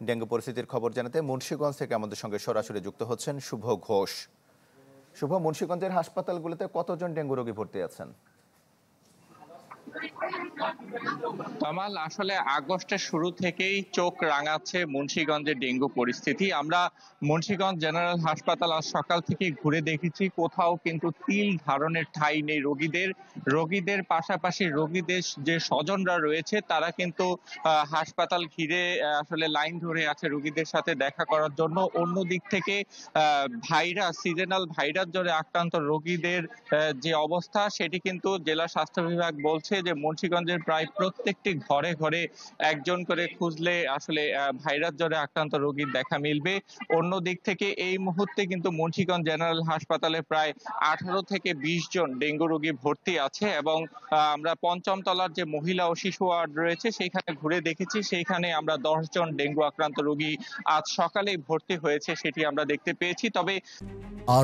Dengue পরিস্থিতির খবর জানাতে মুন্সিগঞ্জ থেকে আমাদের সঙ্গে সরাসরি যুক্ত হচ্ছেন শুভ ঘোষ। শুভ, মুন্সিগঞ্জের হাসপাতালগুলোতে কতজন ডেঙ্গু রোগী ভর্তি আছেন? কামাল, আসলে আগস্টের শুরু থেকেই চোখ রাঙাচ্ছে মুন্সিগঞ্জের ডেঙ্গু পরিস্থিতি। আমরা মুন্সিগঞ্জ জেনারেল হাসপাতাল আজ সকাল থেকে ঘুরে দেখেছি, কোথাও কিন্তু তিল ধারণের ঠাঁই নেই রোগীদের পাশাপাশি রোগীদের যে স্বজনরা রয়েছে তারা কিন্তু হাসপাতাল ঘিরে আসলে লাইন ধরে আছে রোগীদের সাথে দেখা করার জন্য। অন্য দিক থেকে সিজনাল ভাইরাস জ্বরে আক্রান্ত রোগীদের যে অবস্থা সেটি কিন্তু জেলা স্বাস্থ্য বিভাগ বলছে যে মুন্সিগঞ্জের প্রায় প্রত্যেকটি ঘরে ঘরে একজন করে খুঁজলে আসলে ভাইরাস জ্বরে আক্রান্ত রোগীর দেখা মিলবে। অন্য দিক থেকে এই মুহূর্তে কিন্তু মুন্সিগঞ্জ জেনারেল হাসপাতালে প্রায় 18 থেকে 20 জন ডেঙ্গু রোগী ভর্তি আছে এবং আমরা পঞ্চম তলার যে মহিলা ও শিশু ওয়ার্ড রয়েছে সেইখানে ঘুরে দেখেছি, সেইখানে আমরা 10 জন ডেঙ্গু আক্রান্ত রোগী আজ সকালেই ভর্তি হয়েছে সেটি আমরা দেখতে পেয়েছি। তবে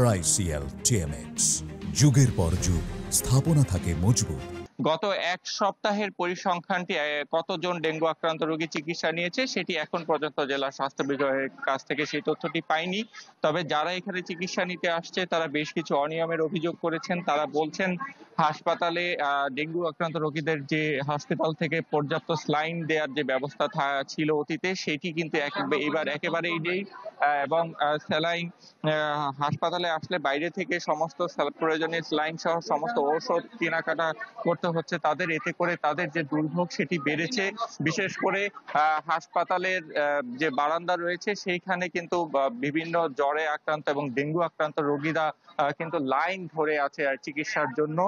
RICL TMX, যুগের পর যুগ স্থাপনা থাকে মজবুত। গত এক সপ্তাহের পরিসংখ্যানটি কতজন ডেঙ্গু আক্রান্ত রোগী চিকিৎসা নিয়েছে সেটি এখন পর্যন্ত জেলা স্বাস্থ্য বিভাগের কাছ থেকে সেই তথ্যটি পাইনি। তবে যারা এখানে চিকিৎসা নিতে আসছে তারা বেশ কিছু অনিয়মের অভিযোগ করেছেন। তারা বলছেন হাসপাতালে ডেঙ্গু আক্রান্ত রোগীদের যে হসপিটাল থেকে পর্যাপ্ত স্লাইন দেওয়ার যে ব্যবস্থা ছিল অতীতে সেটি কিন্তু এবার একেবারেই নেই এবং স্যালাইন হাসপাতালে আসলে বাইরে থেকে সমস্ত প্রয়োজনীয় স্লাইন সহ সমস্ত ঔষধ কেনাকাটা করতে হচ্ছে তাদের। এতে করে তাদের যে দুর্ভোগ সেটি বেড়েছে। বিশেষ করে হাসপাতালের যে বারান্দা রয়েছে সেইখানে কিন্তু বিভিন্ন জ্বরে আক্রান্ত এবং ডেঙ্গু আক্রান্ত রোগীরা কিন্তু লাইন ধরে আছে চিকিৎসার জন্য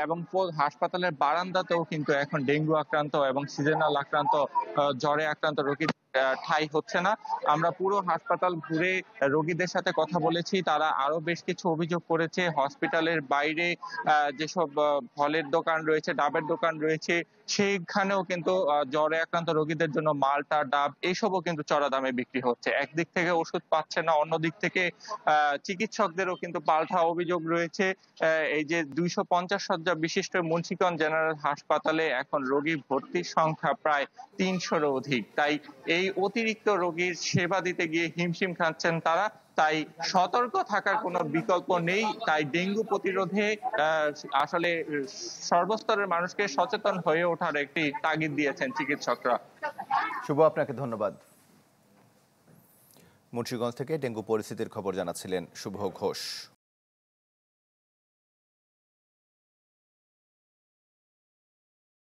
এবং হাসপাতালের বারান্দাতেও কিন্তু এখন ডেঙ্গু আক্রান্ত এবং সিজনাল আক্রান্ত জ্বরে আক্রান্ত রোগী ঠাঁই হচ্ছে না। আমরা পুরো হাসপাতাল ঘুরে রোগীদের সাথে কথা বলেছি, তারা আরো বেশ কিছু অভিযোগ করেছে। হসপিটালের বাইরে যেসব ফলের দোকান রয়েছে, ডাবের দোকান রয়েছে, সেইখানেও কিন্তু জ্বরে আক্রান্ত রোগীদের জন্য মালটা, ডাব এসবও কিন্তু চড়া দামে বিক্রি হচ্ছে। একদিক থেকে ওষুধ পাচ্ছে না, অন্য দিক থেকে চিকিৎসকদেরও কিন্তু পাল্টা অভিযোগ রয়েছে। এই যে 250 শয্যা বিশিষ্ট মুন্সিগঞ্জ জেনারেল হাসপাতালে এখন রোগী ভর্তির সংখ্যা প্রায় 300-র অধিক। তাই এই অতিরিক্ত রোগীর সেবা দিতে গিয়ে হিমশিম খাচ্ছেন তারা। তাই সতর্ক থাকার কোনো বিকল্প নেই। তাই ডেঙ্গু প্রতিরোধে আসলে সর্বস্তরের মানুষকে সচেতন হয়ে ওঠার একটি তাগিদ দিয়েছেন চিকিৎসকরা। শুভ, আপনাকে ধন্যবাদ। মুন্সিগঞ্জ থেকে ডেঙ্গু পরিস্থিতির খবর জানাচ্ছিলেন শুভ ঘোষ।